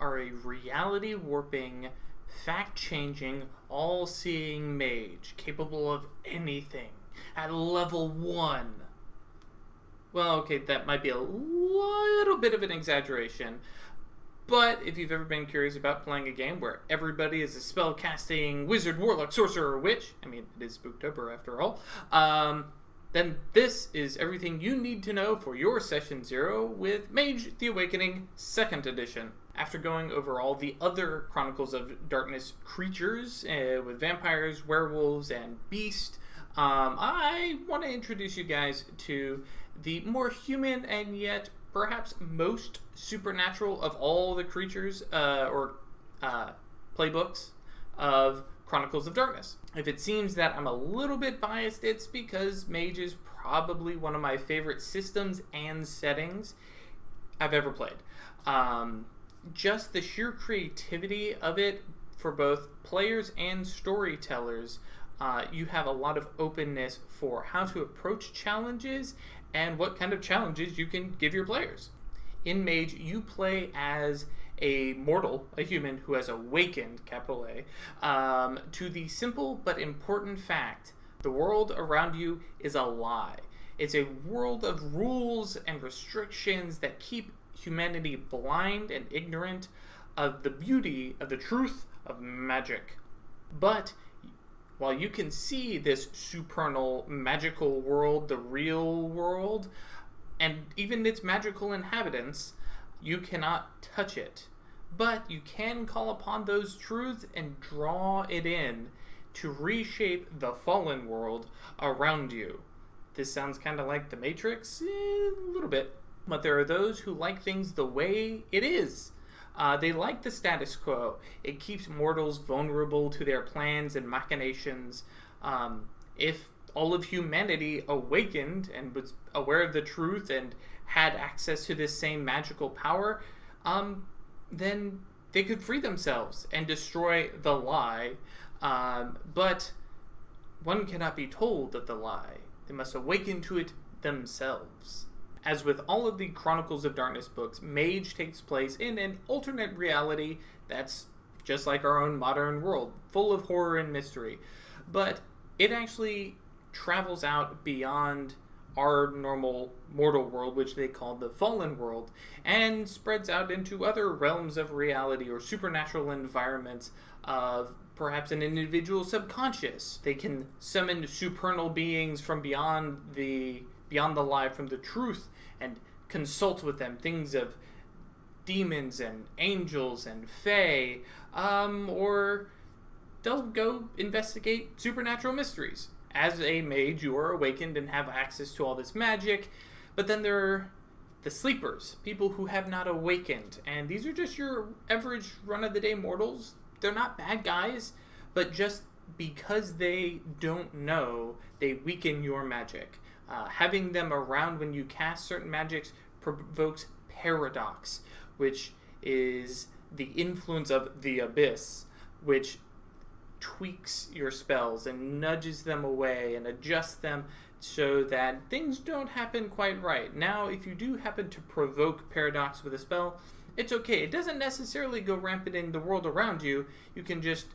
are a reality-warping, fact-changing, all-seeing mage capable of anything at level 1. Well, okay, that might be a little bit of an exaggeration, but if you've ever been curious about playing a game where everybody is a spell-casting wizard, warlock, sorcerer, or witch, I mean, it is Spooktober after all, then this is everything you need to know for your Session 0 with Mage the Awakening 2nd Edition. After going over all the other Chronicles of Darkness creatures with vampires, werewolves, and beast, I want to introduce you guys to the more human and yet perhaps most supernatural of all the creatures or playbooks of Chronicles of Darkness. If it seems that I'm a little bit biased, it's because Mage is probably one of my favorite systems and settings I've ever played. Just the sheer creativity of it for both players and storytellers, you have a lot of openness for how to approach challenges and what kind of challenges you can give your players. In Mage, you play as a mortal, a human who has awakened, capital A, to the simple but important fact: the world around you is a lie. It's a world of rules and restrictions that keep humanity blind and ignorant of the beauty of the truth of magic. But while you can see this supernal magical world, the real world, and even its magical inhabitants, you cannot touch it. But you can call upon those truths and draw it in to reshape the fallen world around you. This sounds kind of like the Matrix, a little bit. But there are those who like things the way it is. They like the status quo. It keeps mortals vulnerable to their plans and machinations. If all of humanity awakened and was aware of the truth and had access to this same magical power, then they could free themselves and destroy the lie. But one cannot be told of the lie. They must awaken to it themselves. As with all of the Chronicles of Darkness books, Mage takes place in an alternate reality that's just like our own modern world, full of horror and mystery. But it actually travels out beyond our normal mortal world, which they call the fallen world, and spreads out into other realms of reality or supernatural environments of perhaps an individual subconscious. They can summon supernal beings from beyond the lie, from the truth, and consult with them, things of demons and angels and fae, or they'll go investigate supernatural mysteries. As a mage, you are awakened and have access to all this magic, but then there are the sleepers, people who have not awakened, and these are just your average run-of-the-day mortals. They're not bad guys, but just because they don't know, they weaken your magic. Having them around when you cast certain magics provokes paradox, which is the influence of the abyss, which tweaks your spells and nudges them away and adjusts them so that things don't happen quite right. Now, if you do happen to provoke paradox with a spell, it's okay. It doesn't necessarily go rampant in the world around you. You can just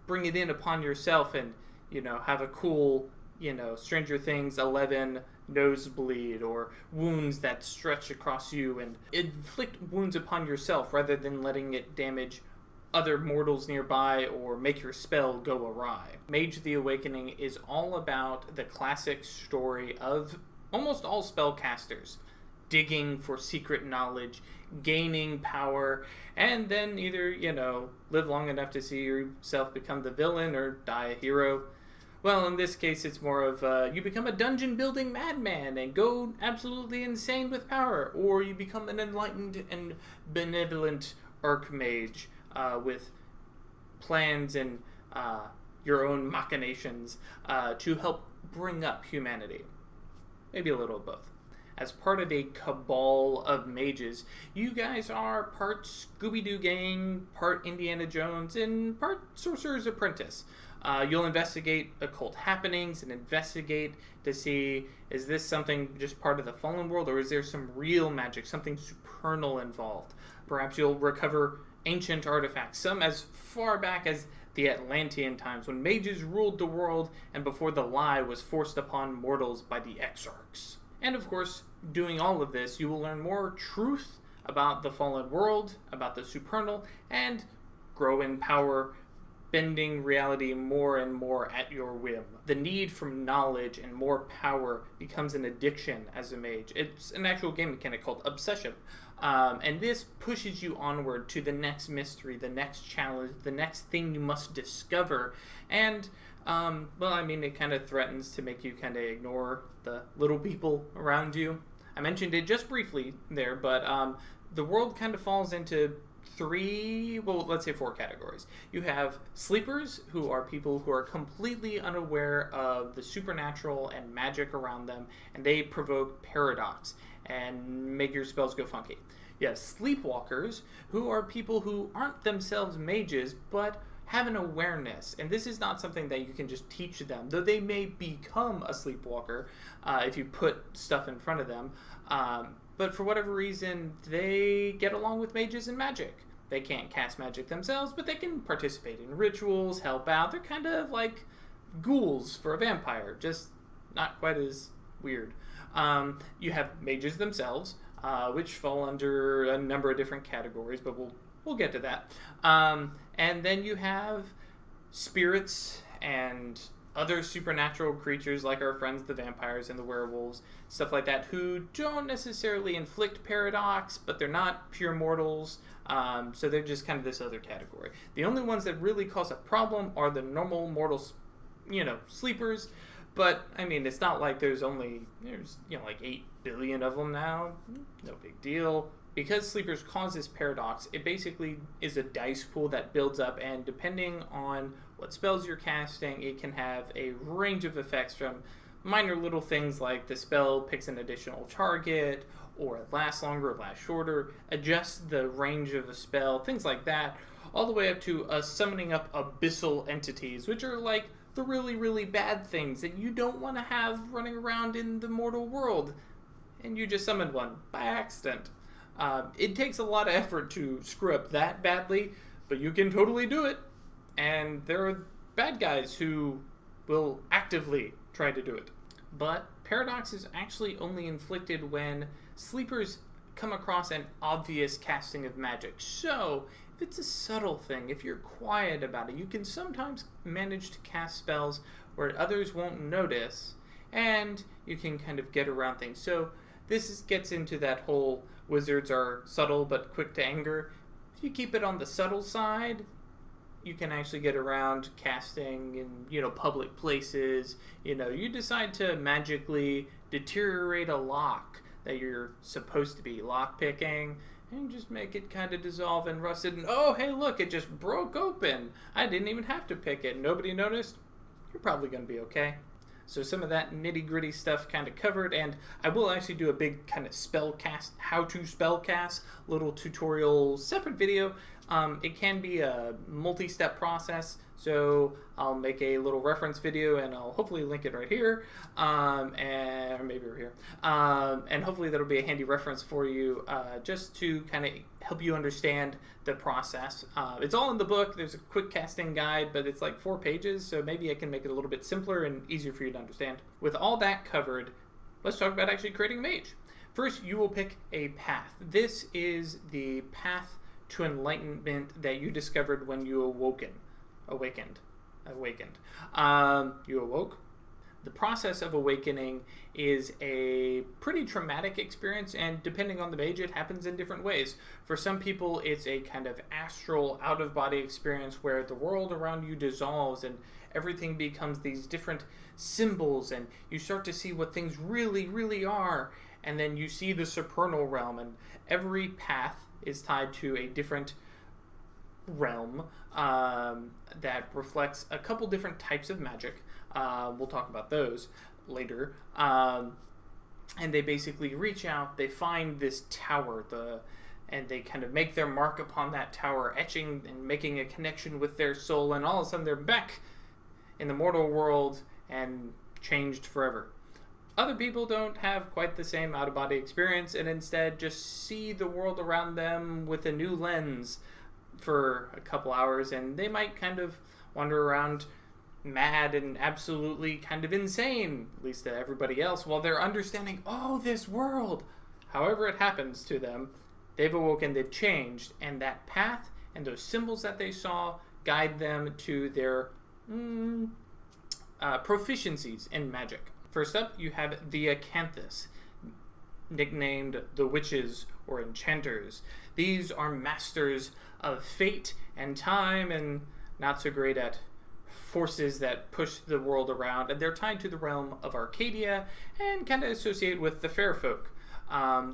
bring it in upon yourself and, have a cool, Stranger Things 11 nosebleed or wounds that stretch across you and inflict wounds upon yourself rather than letting it damage other mortals nearby or make your spell go awry. Mage the Awakening is all about the classic story of almost all spellcasters digging for secret knowledge, gaining power, and then either, live long enough to see yourself become the villain or die a hero. Well, in this case, it's more of you become a dungeon-building madman and go absolutely insane with power, or you become an enlightened and benevolent archmage with plans and your own machinations to help bring up humanity. Maybe a little of both. As part of a cabal of mages, you guys are part Scooby-Doo gang, part Indiana Jones, and part Sorcerer's Apprentice. You'll investigate occult happenings and investigate to see, is this something just part of the fallen world, or is there some real magic, something supernal involved? Perhaps you'll recover ancient artifacts, some as far back as the Atlantean times, when mages ruled the world and before the lie was forced upon mortals by the exarchs. And of course, doing all of this, you will learn more truth about the fallen world, about the supernal, and grow in power, bending reality more and more at your whim. The need for knowledge and more power becomes an addiction as a mage. It's an actual game mechanic called obsession. And this pushes you onward to the next mystery, the next challenge, the next thing you must discover. And, it kind of threatens to make you kind of ignore the little people around you. I mentioned it just briefly there, but the world kind of falls into four categories. You have sleepers, who are people who are completely unaware of the supernatural and magic around them, and they provoke paradox and make your spells go funky. You have sleepwalkers, who are people who aren't themselves mages, but have an awareness, and this is not something that you can just teach them, though they may become a sleepwalker if you put stuff in front of them. But for whatever reason, they get along with mages and magic. They can't cast magic themselves, but they can participate in rituals, help out. They're kind of like ghouls for a vampire, just not quite as weird. You have mages themselves, which fall under a number of different categories, but we'll get to that. And then you have spirits and other supernatural creatures like our friends the vampires and the werewolves, stuff like that, who don't necessarily inflict paradox, but they're not pure mortals, so they're just kind of this other category. The only ones that really cause a problem are the normal mortals, sleepers, but it's not like there's like 8 billion of them now. No big deal. Because sleepers cause this paradox, it basically is a dice pool that builds up, and depending on what spells you're casting, it can have a range of effects, from minor little things like the spell picks an additional target, or it lasts longer or lasts shorter, adjusts the range of a spell, things like that, all the way up to summoning up abyssal entities, which are like the really, really bad things that you don't want to have running around in the mortal world, and you just summoned one by accident. It takes a lot of effort to screw up that badly, but you can totally do it. And there are bad guys who will actively try to do it. But paradox is actually only inflicted when sleepers come across an obvious casting of magic. So, if it's a subtle thing, if you're quiet about it, you can sometimes manage to cast spells where others won't notice, and you can kind of get around things. So, this gets into that whole wizards are subtle but quick to anger. If you keep it on the subtle side, you can actually get around casting in, public places. You decide to magically deteriorate a lock that you're supposed to be lock picking, and just make it kind of dissolve and rusted, and oh, hey, look, it just broke open. I didn't even have to pick it. Nobody noticed. You're probably going to be okay. So some of that nitty-gritty stuff kind of covered, and I will actually do a big kind of how to spellcast little tutorial separate video. It can be a multi-step process, so I'll make a little reference video, and I'll hopefully link it right here, or maybe right here, and hopefully that'll be a handy reference for you, just to kind of help you understand the process. It's all in the book. There's a quick casting guide, but it's like 4 pages, so maybe I can make it a little bit simpler and easier for you to understand. With all that covered, let's talk about actually creating a mage. First, you will pick a path. This is the path to enlightenment that you discovered when you awakened. You awoke. The process of awakening is a pretty traumatic experience, and depending on the mage, it happens in different ways. For some people, it's a kind of astral, out-of-body experience where the world around you dissolves and everything becomes these different symbols, and you start to see what things really, really are, and then you see the supernal realm, and every path is tied to a different realm that reflects a couple different types of magic. We'll talk about those later. And they basically reach out, they find this tower, and they kind of make their mark upon that tower, etching and making a connection with their soul, and all of a sudden they're back in the mortal world and changed forever. Other people don't have quite the same out-of-body experience and instead just see the world around them with a new lens for a couple hours, and they might kind of wander around mad and absolutely kind of insane, at least to everybody else, while they're understanding, oh, this world. However it happens to them, they've awoken, they've changed, and that path and those symbols that they saw guide them to their proficiencies in magic. First up, you have the Acanthus, nicknamed the Witches or Enchanters. These are masters of fate and time and not so great at forces that push the world around, and they're tied to the realm of Arcadia and kind of associated with the fair folk.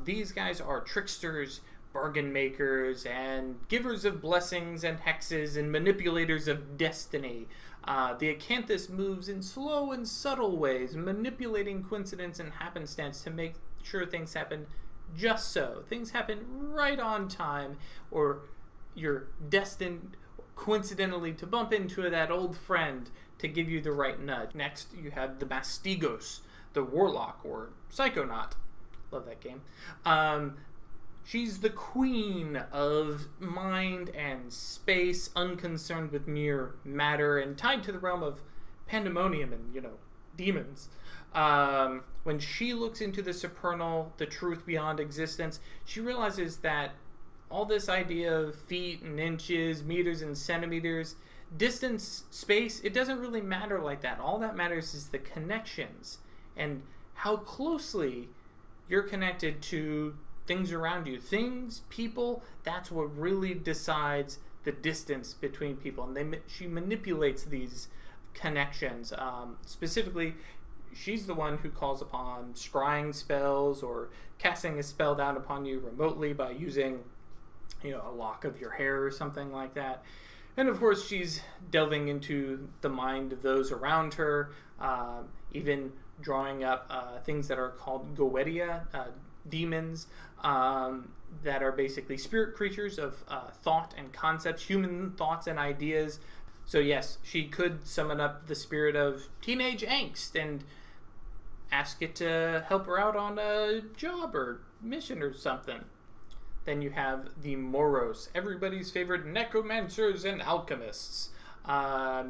These guys are tricksters, bargain makers, and givers of blessings and hexes and manipulators of destiny. The Acanthus moves in slow and subtle ways, manipulating coincidence and happenstance to make sure things happen just so. Things happen right on time, or you're destined coincidentally to bump into that old friend to give you the right nudge. Next, you have the Mastigos, the Warlock or Psychonaut. Love that game. She's the queen of mind and space, unconcerned with mere matter, and tied to the realm of pandemonium and, demons. When she looks into the supernal, the truth beyond existence, she realizes that all this idea of feet and inches, meters and centimeters, distance, space, it doesn't really matter like that. All that matters is the connections and how closely you're connected to things around you. Things, people, that's what really decides the distance between people. And she manipulates these connections. Specifically, she's the one who calls upon scrying spells or casting a spell down upon you remotely by using a lock of your hair or something like that. And of course, she's delving into the mind of those around her, even drawing up things that are called Goetia, demons, that are basically spirit creatures of thought and concepts, human thoughts and ideas. So yes, she could summon up the spirit of teenage angst and ask it to help her out on a job or mission or something. Then you have the Moros, everybody's favorite necromancers and alchemists.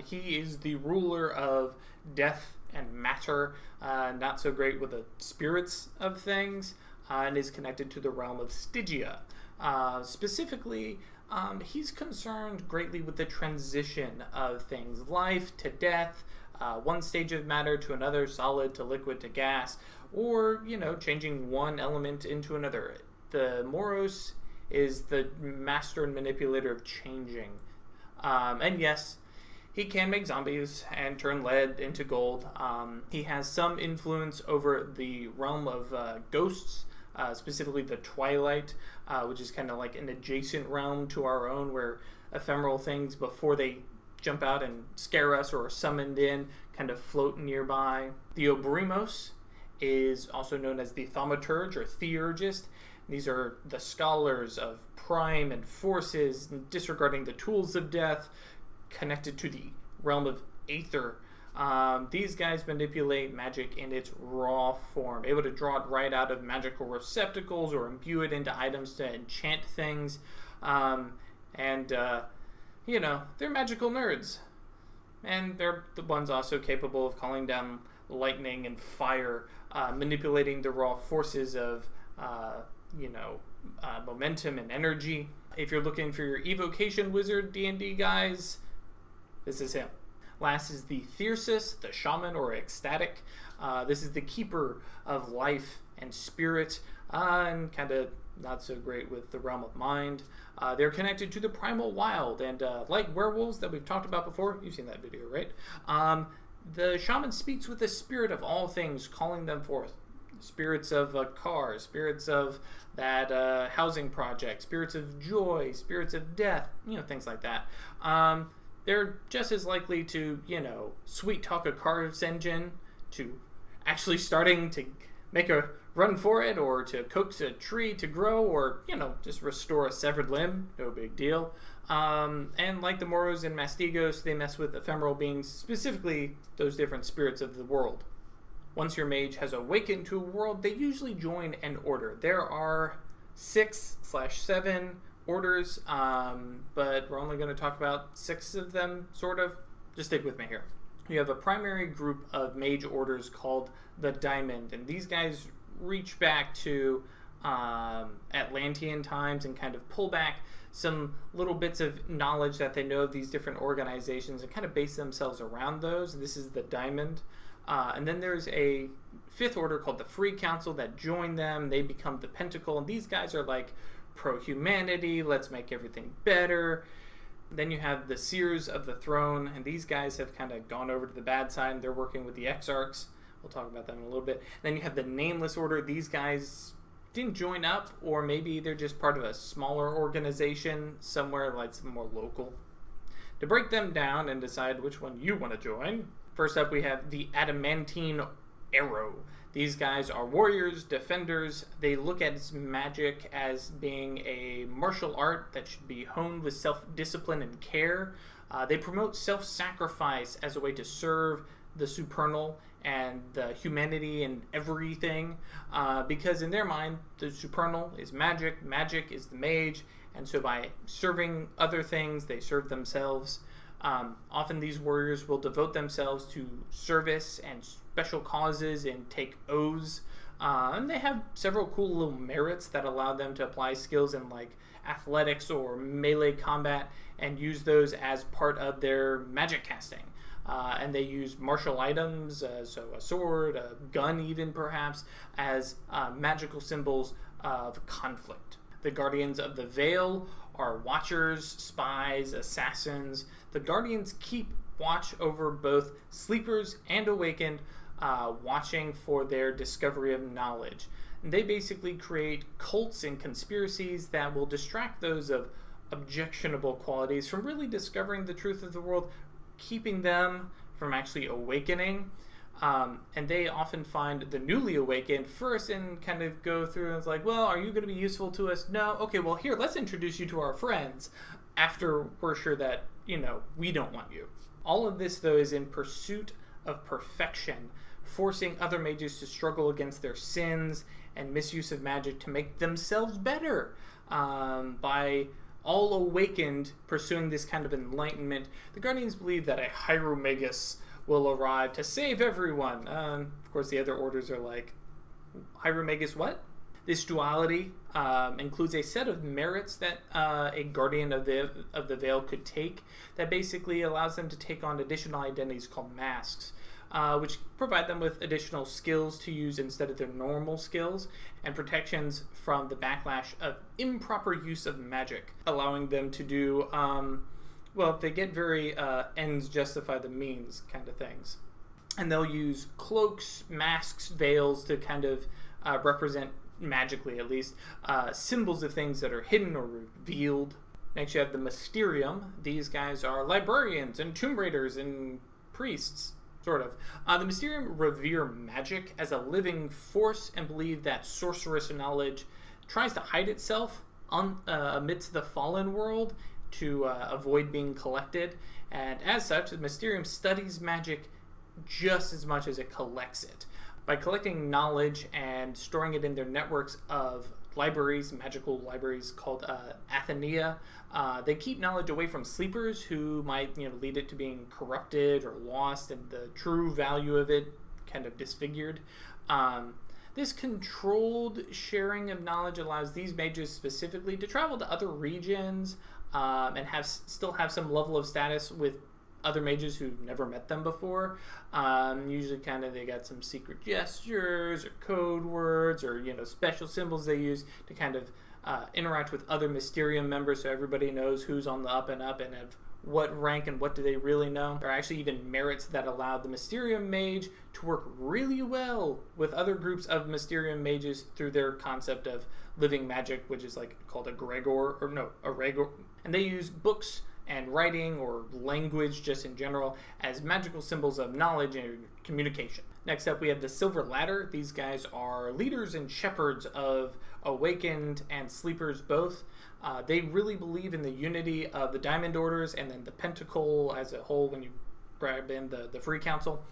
He is the ruler of death and matter, not so great with the spirits of things, and is connected to the realm of Stygia. Specifically, he's concerned greatly with the transition of things, life to death, one stage of matter to another, solid to liquid to gas, or, changing one element into another. The Moros is the master and manipulator of changing. And yes, he can make zombies and turn lead into gold. He has some influence over the realm of ghosts, specifically the Twilight, which is kind of like an adjacent realm to our own, where ephemeral things, before they jump out and scare us or are summoned in, kind of float nearby. The Obrimos is also known as the Thaumaturge or Theurgist. These are the scholars of prime and forces, disregarding the tools of death, connected to the realm of Aether. These guys manipulate magic in its raw form, able to draw it right out of magical receptacles or imbue it into items to enchant things. They're magical nerds. And they're the ones also capable of calling down lightning and fire, manipulating the raw forces of momentum and energy. If you're looking for your evocation wizard D&D guys, this is him. Last is the Thyrsus, the shaman or ecstatic. This is the keeper of life and spirit, and kind of not so great with the realm of mind. They're connected to the primal wild, and like werewolves that we've talked about before, you've seen that video, right? The shaman speaks with the spirit of all things, calling them forth. Spirits of a car, spirits of that housing project, spirits of joy, spirits of death, things like that. They're just as likely to, sweet talk a car's engine to actually starting to make a run for it, or to coax a tree to grow, or, just restore a severed limb. No big deal. And like the Moros and Mastigos, they mess with ephemeral beings, specifically those different spirits of the world. Once your mage has awakened to a world, they usually join an order. There are 6/7 orders, but we're only going to talk about 6 of them, sort of. Just stick with me here. You have a primary group of mage orders called the Diamond, and these guys reach back to Atlantean times and kind of pull back some little bits of knowledge that they know of these different organizations and kind of base themselves around those. This is the Diamond. And then there's a 5th order called the Free Council that join them. They become the Pentacle, and these guys are like pro-humanity, let's make everything better. Then you have the Seers of the Throne, and these guys have kind of gone over to the bad side, and they're working with the Exarchs. We'll talk about them in a little bit. Then you have the Nameless Order. These guys didn't join up, or maybe they're just part of a smaller organization somewhere, like some more local. To break them down and decide which one you want to join, first up we have the Adamantine Arrow. These guys are warriors, defenders. They look at magic as being a martial art that should be honed with self-discipline and care. They promote self-sacrifice as a way to serve the supernal and the humanity and everything, because in their mind, the supernal is magic, magic is the mage, and so by serving other things, they serve themselves. Often these warriors will devote themselves to service and special causes and take oaths, and they have several cool little merits that allow them to apply skills in like athletics or melee combat and use those as part of their magic casting. And they use martial items, so a sword, a gun even perhaps, as magical symbols of conflict. The Guardians of the Vale are watchers, spies, assassins. The Guardians keep watch over both sleepers and awakened, watching for their discovery of knowledge. And they basically create cults and conspiracies that will distract those of objectionable qualities from really discovering the truth of the world, keeping them from actually awakening. And they often find the newly awakened first and kind of go through and it's like, well, are you going to be useful to us? No. Okay, well, here, let's introduce you to our friends after we're sure that, we don't want you. All of this, though, is in pursuit of perfection, forcing other mages to struggle against their sins and misuse of magic to make themselves better. By all awakened pursuing this kind of enlightenment, the Guardians believe that a Hieromagus will arrive to save everyone. Of course, the other orders are like, Hieromagus what? This duality includes a set of merits that a Guardian of the Vale could take that basically allows them to take on additional identities called masks, which provide them with additional skills to use instead of their normal skills, and protections from the backlash of improper use of magic, allowing them to do, they get very ends justify the means kind of things. And they'll use cloaks, masks, veils to kind of represent, magically at least, symbols of things that are hidden or revealed. Next you have the Mysterium. These guys are librarians and tomb raiders and priests. Sort of. The Mysterium revere magic as a living force and believe that sorcerous knowledge tries to hide itself amidst the fallen world to avoid being collected. And as such, the Mysterium studies magic just as much as it collects it. By collecting knowledge and storing it in their networks of libraries, magical libraries called Athenaea, they keep knowledge away from sleepers who might lead it to being corrupted or lost and the true value of it kind of disfigured. This controlled sharing of knowledge allows these mages specifically to travel to other regions and still have some level of status with other mages who've never met them before. Usually kind of they got some secret gestures or code words or special symbols they use to kind of interact with other Mysterium members so everybody knows who's on the up and of what rank and what do they really know. There are actually even merits that allow the Mysterium mage to work really well with other groups of Mysterium mages through their concept of living magic, which is like called a regor. And they use books and writing or language just in general as magical symbols of knowledge and communication. Next up we have the Silver Ladder. These guys are leaders and shepherds of awakened and sleepers both. They really believe in the unity of the Diamond Orders and then the Pentacle as a whole when you been the Free Council,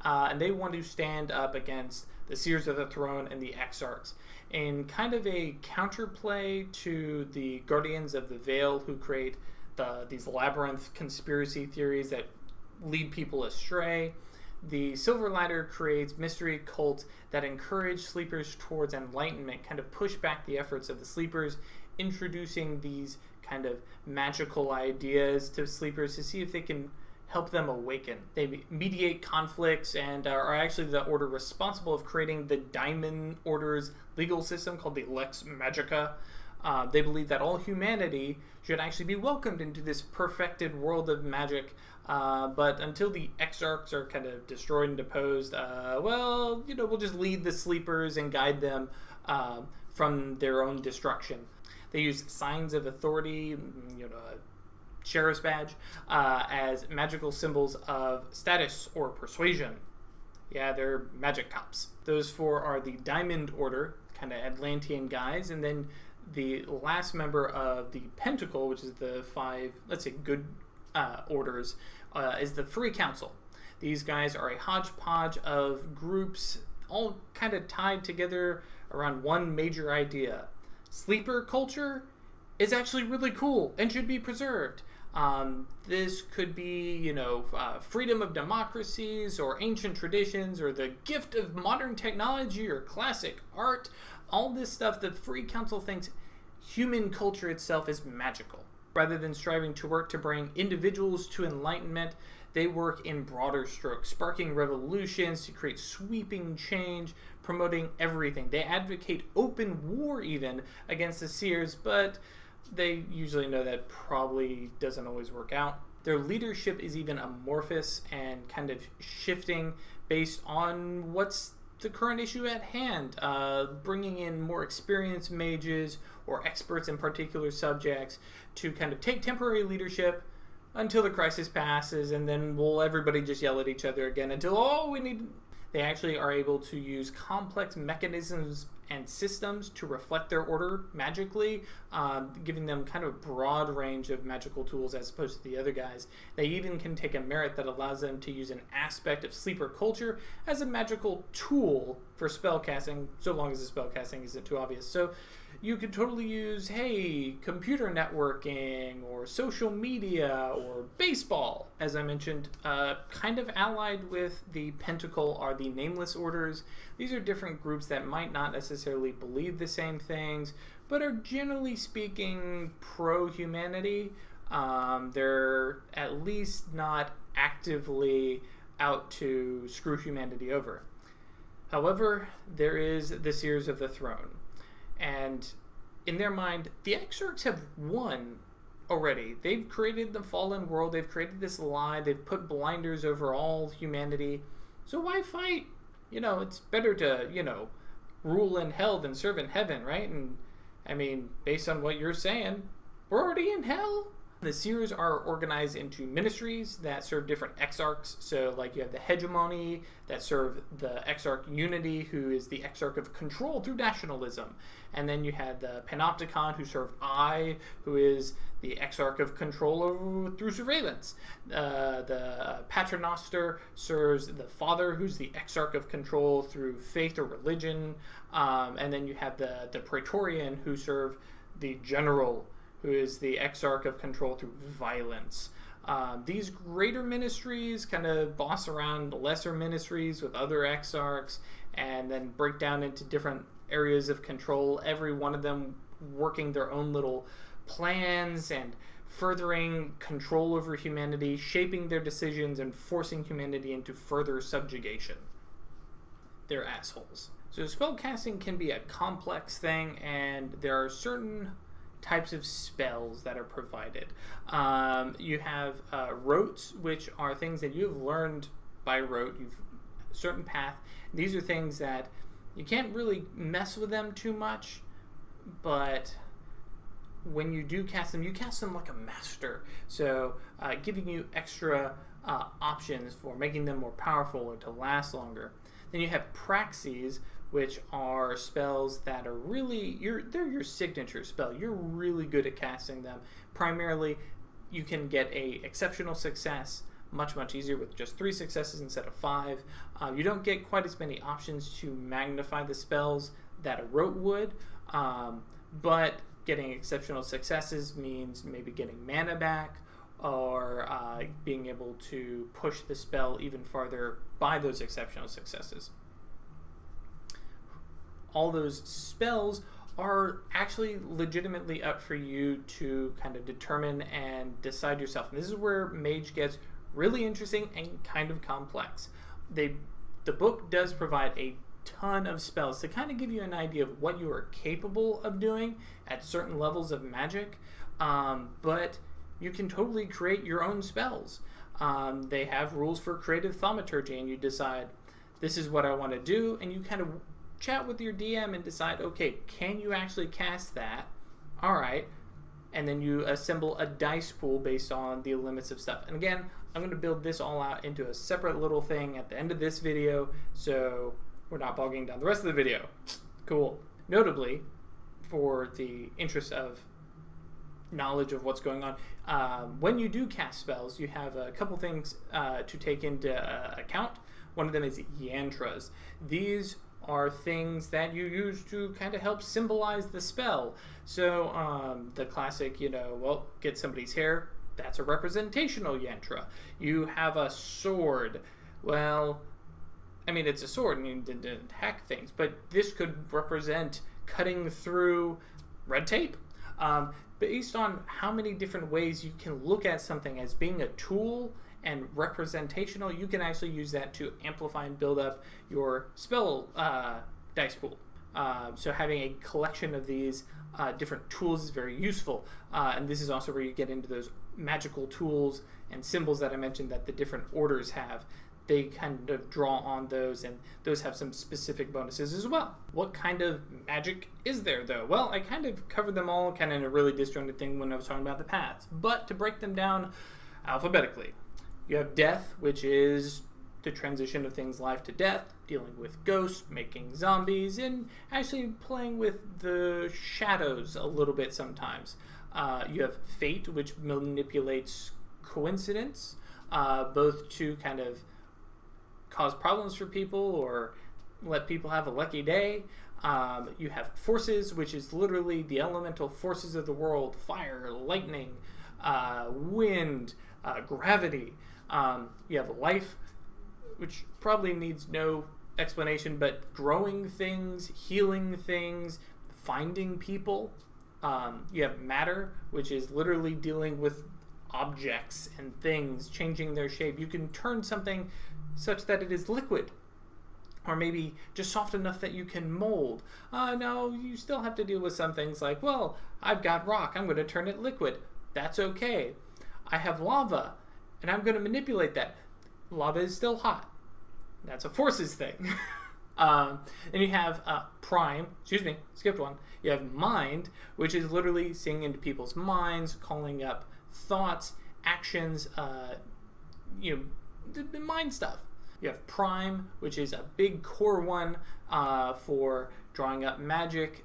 and they want to stand up against the Seers of the Throne and the Exarchs in kind of a counterplay to the Guardians of the Vale, who create these labyrinth conspiracy theories that lead people astray. The Silver Ladder creates mystery cults that encourage sleepers towards enlightenment, kind of push back the efforts of the sleepers, introducing these kind of magical ideas to sleepers to see if they can help them awaken. They mediate conflicts and are actually the order responsible of creating the Diamond Order's legal system called the Lex Magica. They believe that all humanity should actually be welcomed into this perfected world of magic, but until the Exarchs are kind of destroyed and deposed, we'll just lead the sleepers and guide them from their own destruction. They use signs of authority, a sheriff's badge, as magical symbols of status or persuasion. Yeah, they're magic cops. Those four are the Diamond Order, kind of Atlantean guys, and then the last member of the Pentacle, which is the 5, let's say, good orders, is the Free Council. These guys are a hodgepodge of groups, all kind of tied together around one major idea. Sleeper culture is actually really cool and should be preserved. This could be, freedom of democracies or ancient traditions or the gift of modern technology or classic art. All this stuff, the Free Council thinks human culture itself is magical. Rather than striving to work to bring individuals to enlightenment, they work in broader strokes, sparking revolutions to create sweeping change, promoting everything. They advocate open war even against the Seers, but they usually know that probably doesn't always work out. Their leadership is even amorphous and kind of shifting based on what's the current issue at hand, bringing in more experienced mages or experts in particular subjects to kind of take temporary leadership until the crisis passes, and then everybody just yell at each other again until, They actually are able to use complex mechanisms and systems to reflect their order magically, giving them kind of a broad range of magical tools as opposed to the other guys. They even can take a merit that allows them to use an aspect of sleeper culture as a magical tool for spellcasting, so long as the spellcasting isn't too obvious. So you could totally use, computer networking or social media or baseball. As I mentioned, kind of allied with the Pentacle are the Nameless Orders. These are different groups that might not necessarily believe the same things, but are generally speaking pro-humanity. They're at least not actively out to screw humanity over. However, there is the Seers of the Throne. And in their mind, the Exarchs have won already. They've created the fallen world. They've created this lie. They've put blinders over all humanity. So why fight? It's better to, rule in hell than serve in heaven, right? And, based on what you're saying, we're already in hell. The Seers are organized into ministries that serve different exarchs. So, you have the Hegemony that serve the Exarch Unity, who is the Exarch of control through nationalism. And then you have the Panopticon, who serve I, who is the Exarch of control through surveillance. The Paternoster serves the Father, who's the Exarch of control through faith or religion. And then you have the Praetorian, who serve the General, who is the Exarch of control through violence. These greater ministries kind of boss around lesser ministries with other exarchs and then break down into different areas of control, every one of them working their own little plans and furthering control over humanity, shaping their decisions and forcing humanity into further subjugation. They're assholes. So spellcasting can be a complex thing, and there are certain types of spells that are provided. You have rotes, which are things that you have learned by rote. You've a certain path. These are things that you can't really mess with them too much, but when you do cast them, you cast them like a master. So giving you extra options for making them more powerful or to last longer. Then you have praxes, which are spells that are really, they're your signature spell. You're really good at casting them. Primarily, you can get a exceptional success much, much easier with just 3 successes instead of 5. You don't get quite as many options to magnify the spells that a rote would, but getting exceptional successes means maybe getting mana back, or being able to push the spell even farther by those exceptional successes. All those spells are actually legitimately up for you to kind of determine and decide yourself. And this is where Mage gets really interesting and kind of complex. The book does provide a ton of spells to kind of give you an idea of what you are capable of doing at certain levels of magic, but you can totally create your own spells. They have rules for creative thaumaturgy, and you decide, this is what I want to do, and you kind of chat with your DM and decide, okay, can you actually cast that? All right. And then you assemble a dice pool based on the limits of stuff. And again, I'm going to build this all out into a separate little thing at the end of this video, so we're not bogging down the rest of the video. Cool. Notably, for the interest of knowledge of what's going on, when you do cast spells, you have a couple things to take into account. One of them is yantras. These are things that you use to kind of help symbolize the spell. So the classic, well, get somebody's hair, that's a representational yantra. You have a sword. Well, I mean, it's a sword and you didn't hack things, but this could represent cutting through red tape. Based on how many different ways you can look at something as being a tool and representational, you can actually use that to amplify and build up your spell dice pool. So having a collection of these different tools is very useful. And this is also where you get into those magical tools and symbols that I mentioned that the different orders have. They kind of draw on those, and those have some specific bonuses as well. What kind of magic is there, though? Well, I kind of covered them all kind of in a really disjointed thing when I was talking about the paths. But to break them down alphabetically, you have death, which is the transition of things life to death, dealing with ghosts, making zombies, and actually playing with the shadows a little bit sometimes. You have fate, which manipulates coincidence, both to kind of cause problems for people or let people have a lucky day. You have forces, which is literally the elemental forces of the world: fire, lightning, wind, gravity. You have life, which probably needs no explanation, but growing things, healing things, finding people. You have matter, which is literally dealing with objects and things, changing their shape. You can turn something such that it is liquid, or maybe just soft enough that you can mold. No, you still have to deal with some things like, well, I've got rock, I'm going to turn it liquid. That's okay. I have lava, and I'm going to manipulate that. Lava is still hot. That's a forces thing. And you have prime, skipped one. You have mind, which is literally seeing into people's minds, calling up thoughts, actions, the mind stuff. You have prime, which is a big core one for drawing up magic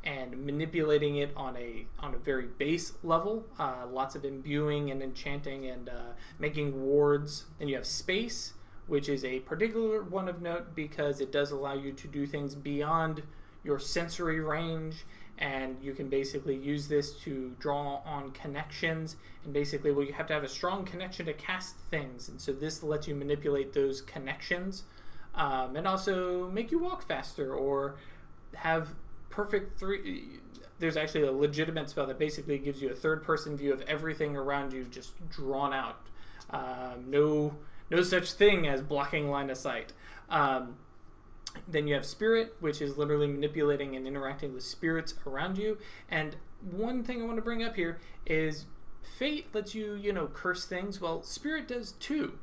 and manipulating it on a very base level. Lots of imbuing and enchanting and making wards. And you have space, which is a particular one of note because it does allow you to do things beyond your sensory range, and you can basically use this to draw on connections. And basically, well, you have to have a strong connection to cast things, and so this lets you manipulate those connections, and also make you walk faster or have perfect three. There's actually a legitimate spell that basically gives you a third-person view of everything around you, just drawn out. No such thing as blocking line of sight. Then you have spirit, which is literally manipulating and interacting with spirits around you. And one thing I want to bring up here is fate lets you, curse things. Well, spirit does too.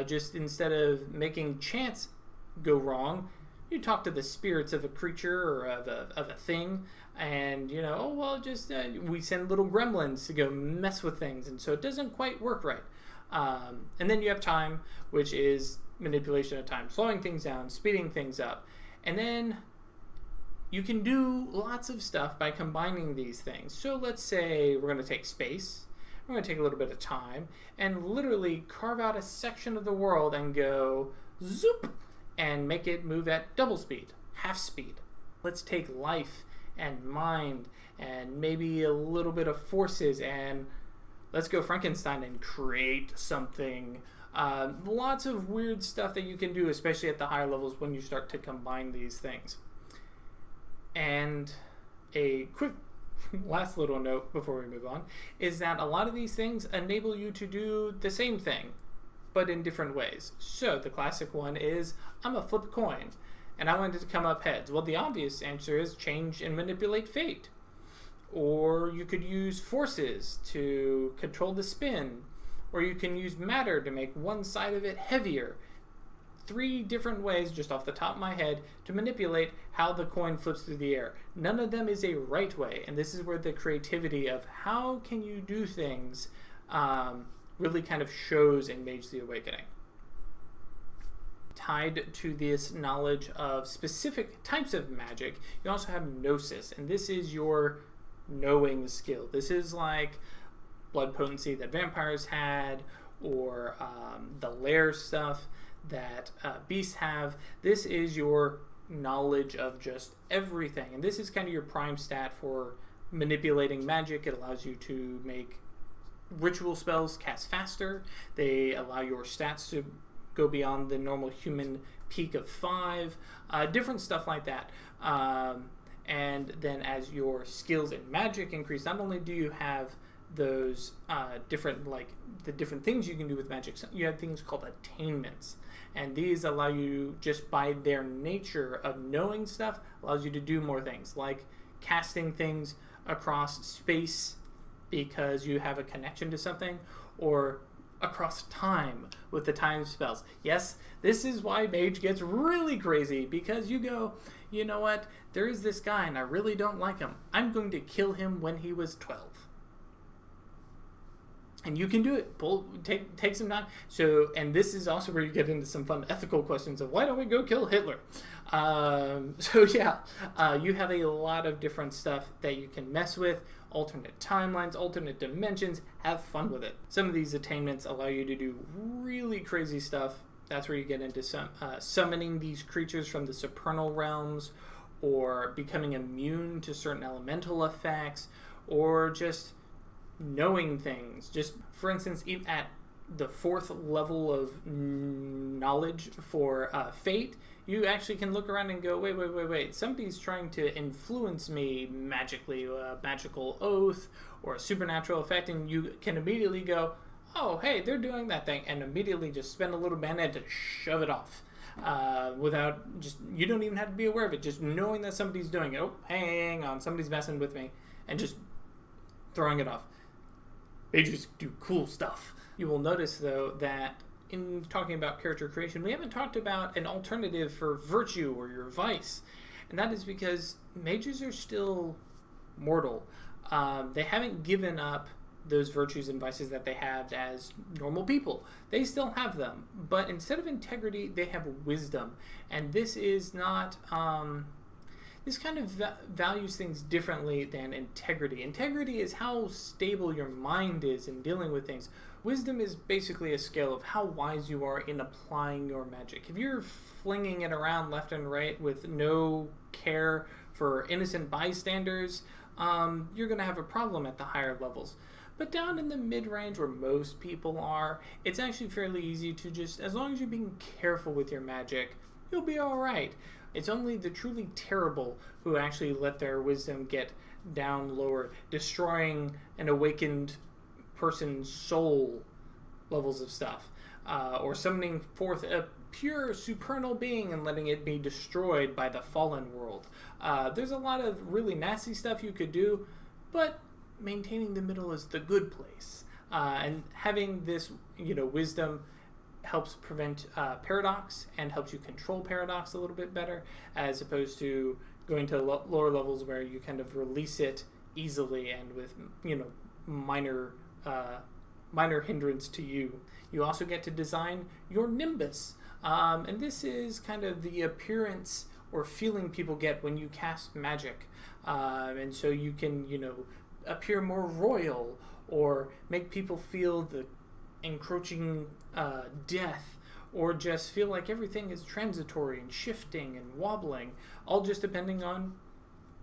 Just instead of making chance go wrong, you talk to the spirits of a creature or of a thing, and we send little gremlins to go mess with things, and so it doesn't quite work right. And then you have time, which is manipulation of time, slowing things down, speeding things up. And then you can do lots of stuff by combining these things. So let's say we're going to take space. we're going to take a little bit of time and literally carve out a section of the world and go zoop and make it move at double speed, half speed. Let's take life and mind and maybe a little bit of forces and let's go Frankenstein and create something. Lots of weird stuff that you can do, especially at the higher levels when you start to combine these things. And a quick last little note before we move on is that a lot of these things enable you to do the same thing, but in different ways. So the classic one is, I'm a flip coin, and I want it to come up heads. Well, the obvious answer is change and manipulate fate. Or you could use forces to control the spin. Or you can use matter to make one side of it heavier. 3 different ways, just off the top of my head, to manipulate how the coin flips through the air. None of them is a right way, and this is where the creativity of how can you do things really kind of shows in Mage the Awakening. Tied to this knowledge of specific types of magic, you also have Gnosis, and this is your knowing skill. This is like blood potency that vampires had, or the lair stuff that beasts have. This is your knowledge of just everything, and this is kind of your prime stat for manipulating magic. It allows you to make ritual spells cast faster. They allow your stats to go beyond the normal human peak of 5, different stuff like that. And then as your skills in magic increase, not only do you have those different, like the different things you can do with magic, you have things called attainments, and these allow you, just by their nature of knowing stuff, allows you to do more things, like casting things across space because you have a connection to something, or across time with the time spells. Yes, this is why Mage gets really crazy, because you go, you know what, there is this guy and I really don't like him. I'm going to kill him when he was 12. And you can do it. Take some time. So, and this is also where you get into some fun ethical questions of why don't we go kill Hitler? So yeah, you have a lot of different stuff that you can mess with. Alternate timelines, alternate dimensions. Have fun with it. Some of these attainments allow you to do really crazy stuff. That's where you get into some summoning these creatures from the supernal realms, or becoming immune to certain elemental effects, or just knowing things. Just for instance, even at the 4th level of knowledge for fate, you actually can look around and go, wait, somebody's trying to influence me magically, a magical oath or a supernatural effect, and you can immediately go, oh hey, they're doing that thing, and immediately just spend a little mana to shove it off. Without, just, you don't even have to be aware of it, just knowing that somebody's doing it. Oh, hang on, somebody's messing with me, and just throwing it off. They just do cool stuff. You will notice, though, that in talking about character creation, we haven't talked about an alternative for virtue or your vice. And that is because mages are still mortal. They haven't given up those virtues and vices that they had as normal people. They still have them. But instead of integrity, they have wisdom. And this is not... this kind of values things differently than integrity. Integrity is how stable your mind is in dealing with things. Wisdom is basically a scale of how wise you are in applying your magic. If you're flinging it around left and right with no care for innocent bystanders, you're going to have a problem at the higher levels. But down in the mid-range where most people are, it's actually fairly easy to just, as long as you're being careful with your magic, you'll be alright. It's only the truly terrible who actually let their wisdom get down lower, destroying an awakened person's soul levels of stuff, or summoning forth a pure supernal being and letting it be destroyed by the fallen world. There's a lot of really nasty stuff you could do, but maintaining the middle is the good place. And having this, wisdom helps prevent paradox and helps you control paradox a little bit better, as opposed to going to lower levels where you kind of release it easily and with minor hindrance to you. You also get to design your nimbus, and this is kind of the appearance or feeling people get when you cast magic, and so you can appear more royal or make people feel the encroaching death, or just feel like everything is transitory and shifting and wobbling, all just depending on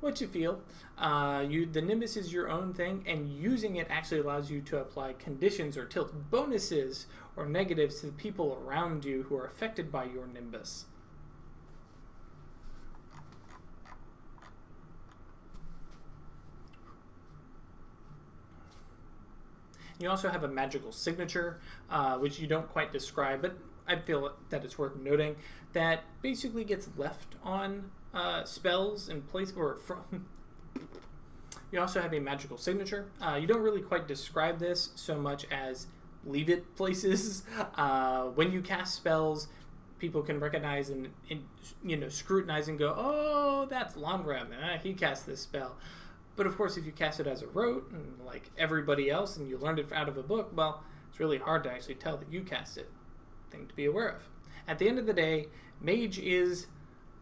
what you feel. The Nimbus is your own thing, and using it actually allows you to apply conditions or tilts, bonuses or negatives to the people around you who are affected by your Nimbus. You also have a magical signature, which you don't quite describe, but I feel that it's worth noting, that basically gets left on spells in place, or from. You also have a magical signature. You don't really quite describe this so much as leave it places. When you cast spells, people can recognize and scrutinize and go, oh, that's Longram, he cast this spell. But of course, if you cast it as a rote, and like everybody else, and you learned it out of a book, well, it's really hard to actually tell that you cast it. Thing to be aware of. At the end of the day, Mage is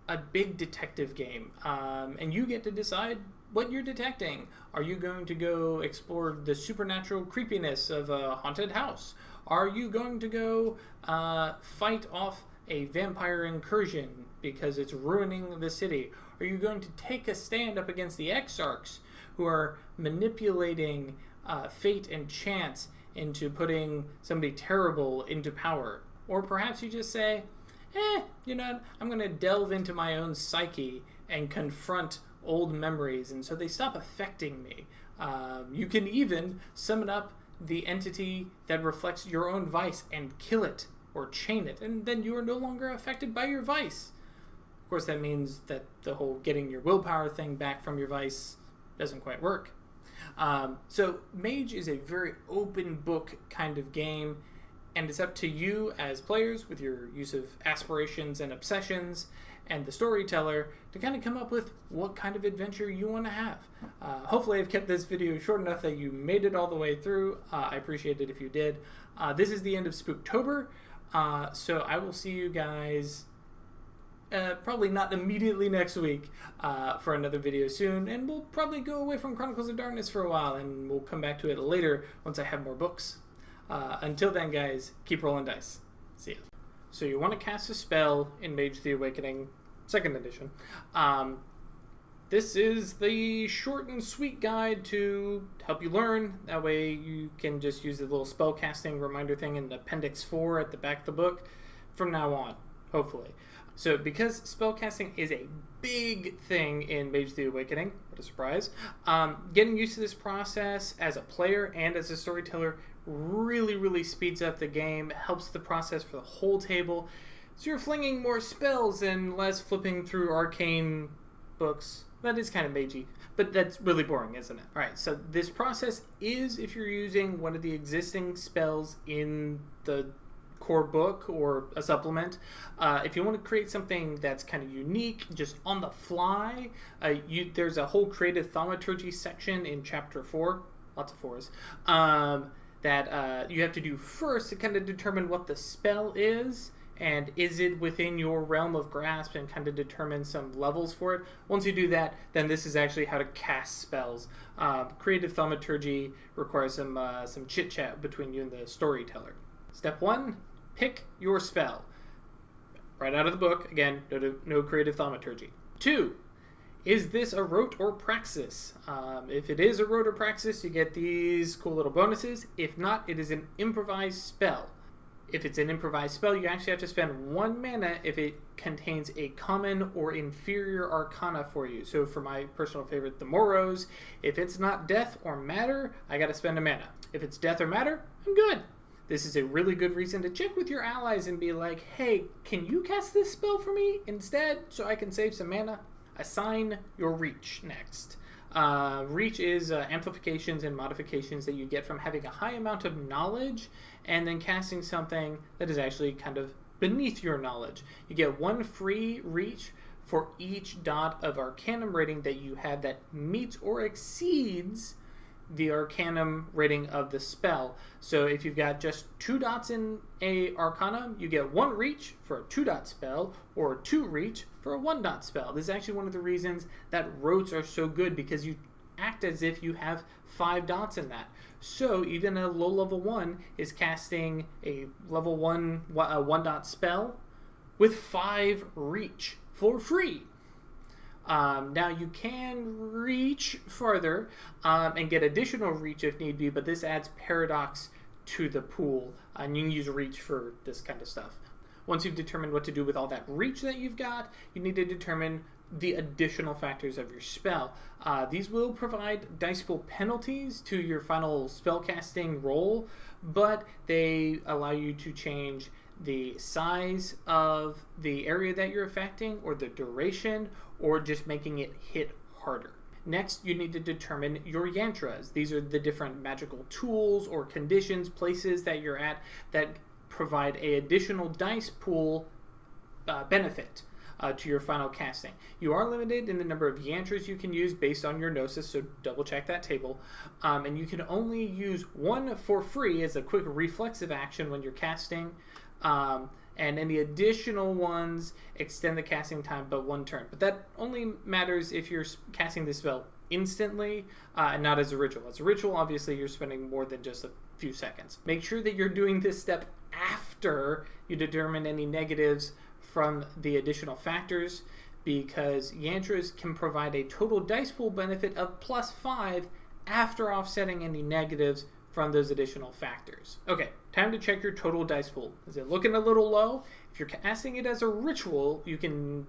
a big detective game, and you get to decide what you're detecting. Are you going to go explore the supernatural creepiness of a haunted house? Are you going to go fight off a vampire incursion because it's ruining the city? Are you going to take a stand up against the Exarchs who are manipulating fate and chance into putting somebody terrible into power? Or perhaps you just say, I'm going to delve into my own psyche and confront old memories, and so they stop affecting me. You can even summon up the entity that reflects your own vice and kill it or chain it, and then you are no longer affected by your vice. Of course, that means that the whole getting your willpower thing back from your vice doesn't quite work. So Mage is a very open book kind of game, and it's up to you as players with your use of aspirations and obsessions and the storyteller to kind of come up with what kind of adventure you want to have. Hopefully I've kept this video short enough that you made it all the way through. I appreciate it if you did. This is the end of Spooktober, so I will see you guys probably not immediately next week for another video soon, and we'll probably go away from Chronicles of Darkness for a while, and we'll come back to it later once I have more books. Until then, guys, keep rolling dice. See ya. So you want to cast a spell in Mage the Awakening, 2nd edition. This is the short and sweet guide to help you learn. That way you can just use the little spellcasting reminder thing in Appendix 4 at the back of the book from now on, hopefully. So because spellcasting is a big thing in Mage the Awakening, what a surprise, getting used to this process as a player and as a storyteller really speeds up the game, helps the process for the whole table. So you're flinging more spells and less flipping through arcane books. That is kind of magey, but that's really boring, isn't it? All right, so this process is if you're using one of the existing spells in the core book or a supplement. If you want to create something that's kind of unique, just on the fly, there's a whole creative thaumaturgy section in chapter 4, lots of 4s, that you have to do first to kind of determine what the spell is, and is it within your realm of grasp, and kind of determine some levels for it. Once you do that, then this is actually how to cast spells. Creative thaumaturgy requires some chit-chat between you and the storyteller. Step 1, pick your spell. Right out of the book, again, no creative thaumaturgy. 2, is this a rote or praxis? If it is a rote or praxis, you get these cool little bonuses. If not, it is an improvised spell. If it's an improvised spell, you actually have to spend 1 mana if it contains a common or inferior arcana for you. So for my personal favorite, the Moros, if it's not death or matter, I gotta spend a mana. If it's death or matter, I'm good. This is a really good reason to check with your allies and be like, hey, can you cast this spell for me instead so I can save some mana? Assign your reach next. Reach is amplifications and modifications that you get from having a high amount of knowledge and then casting something that is actually kind of beneath your knowledge. You get 1 free reach for each dot of Arcanum rating that you have that meets or exceeds the Arcanum rating of the spell. So if you've got just 2 dots in a Arcana, you get 1 reach for a 2-dot spell, or 2 reach for a 1-dot spell. This is actually one of the reasons that rotes are so good, because you act as if you have 5 dots in that. So even a low level 1 is casting a level 1 1-dot spell with 5 reach for free. Now you can reach further and get additional reach if need be, but this adds paradox to the pool, and you can use reach for this kind of stuff. Once you've determined what to do with all that reach that you've got, you need to determine the additional factors of your spell. These will provide dice pool penalties to your final spellcasting roll, but they allow you to change the size of the area that you're affecting, or the duration, or just making it hit harder. Next, you need to determine your yantras. These are the different magical tools or conditions, places that you're at that provide an additional dice pool benefit to your final casting. You are limited in the number of yantras you can use based on your Gnosis, so double check that table. And you can only use 1 for free as a quick reflexive action when you're casting. And any additional ones extend the casting time but 1 turn. But that only matters if you're casting the spell instantly and not as a ritual. As a ritual, obviously, you're spending more than just a few seconds. Make sure that you're doing this step after you determine any negatives from the additional factors, because yantras can provide a total dice pool benefit of +5 after offsetting any negatives from those additional factors. Okay, time to check your total dice pool. Is it looking a little low? If you're casting it as a ritual, you can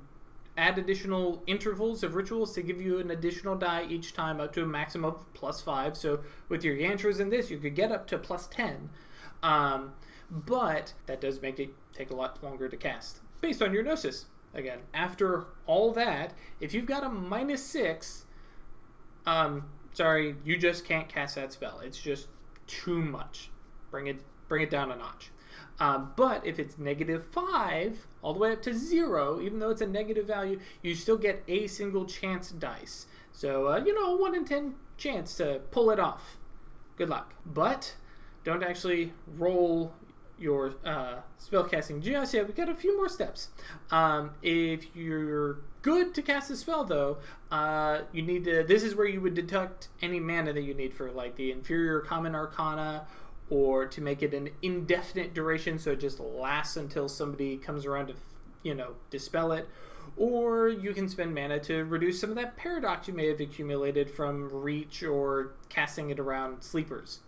add additional intervals of rituals to give you an additional die each time, up to a maximum of +5. So with your yantras in this, you could get up to +10. But that does make it take a lot longer to cast, based on your Gnosis. Again, after all that, if you've got a -6, sorry, you just can't cast that spell. It's just too much. Bring it down a notch. But if it's -5 all the way up to 0, even though it's a negative value, you still get a single chance dice. So a 1 in 10 chance to pull it off. Good luck. But don't actually roll your spellcasting just yet. We got a few more steps. If you're good to cast the spell, though, you need to. This is where you would deduct any mana that you need for, like, the inferior common arcana, or to make it an indefinite duration, so it just lasts until somebody comes around to, dispel it. Or you can spend mana to reduce some of that paradox you may have accumulated from reach or casting it around sleepers.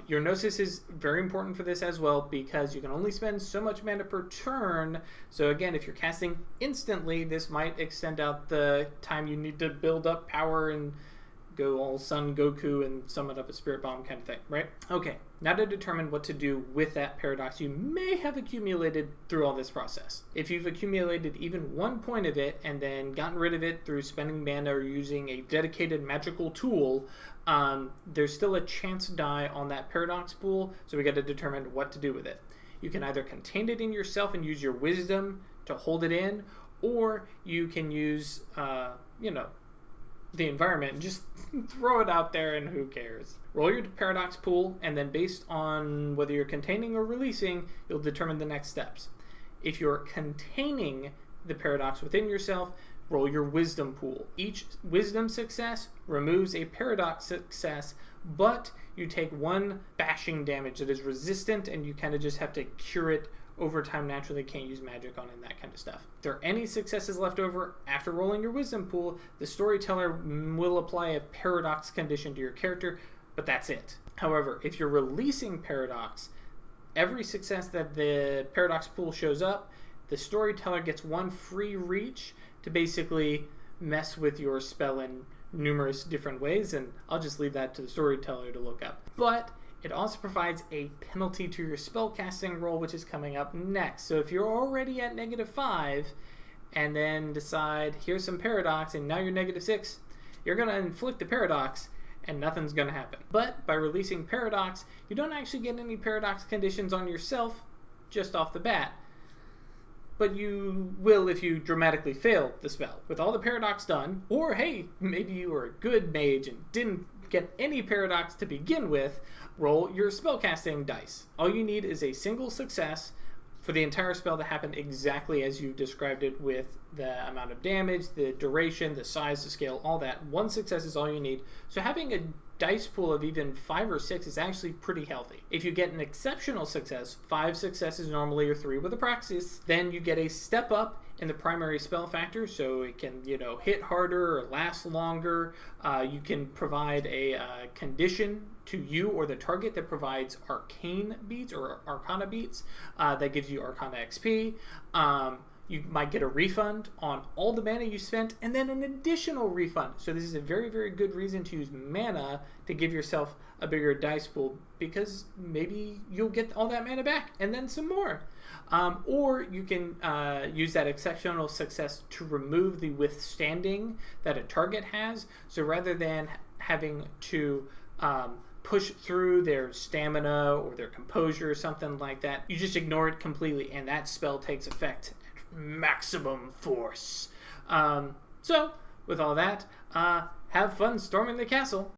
Your Gnosis is very important for this as well, because you can only spend so much mana per turn. So again, if you're casting instantly, this might extend out the time you need to build up power and go all Son Goku and summon up a Spirit Bomb kind of thing, right? Okay, now to determine what to do with that paradox you may have accumulated through all this process. If you've accumulated even 1 point of it and then gotten rid of it through spending mana or using a dedicated magical tool, there's still a chance die on that paradox pool, so we got to determine what to do with it. You can either contain it in yourself and use your wisdom to hold it in, or you can use, the environment and just throw it out there, and who cares. Roll your paradox pool, and then based on whether you're containing or releasing, you'll determine the next steps. If you're containing the paradox within yourself, roll your wisdom pool. Each wisdom success removes a paradox success, but you take 1 bashing damage that is resistant, and you kind of just have to cure it over time naturally. Can't use magic on it and that kind of stuff. If there are any successes left over after rolling your wisdom pool, the storyteller will apply a paradox condition to your character, but that's it. However, if you're releasing paradox, every success that the paradox pool shows up, the storyteller gets 1 free reach to basically mess with your spell in numerous different ways, and I'll just leave that to the storyteller to look up. But it also provides a penalty to your spellcasting roll, which is coming up next. So if you're already at -5 and then decide, here's some paradox, and now you're -6, you're going to inflict the paradox and nothing's going to happen. But by releasing paradox, you don't actually get any paradox conditions on yourself just off the bat. But you will if you dramatically fail the spell. With all the paradox done, or hey, maybe you were a good mage and didn't get any paradox to begin with, roll your spellcasting dice. All you need is a single success for the entire spell to happen exactly as you described it, with the amount of damage, the duration, the size, the scale, all that. 1 success is all you need. So having a dice pool of even 5 or 6 is actually pretty healthy. If you get an exceptional success, 5 successes normally, or 3 with a praxis, then you get a step up in the primary spell factor, so it can, hit harder or last longer. You can provide a condition to you or the target that provides arcane beats or arcana beats that gives you arcana XP. You might get a refund on all the mana you spent, and then an additional refund. So this is a very, very good reason to use mana to give yourself a bigger dice pool, because maybe you'll get all that mana back and then some more. Or you can use that exceptional success to remove the withstanding that a target has. So rather than having to push through their stamina or their composure or something like that, you just ignore it completely, and that spell takes effect at maximum force. So with all that, have fun storming the castle.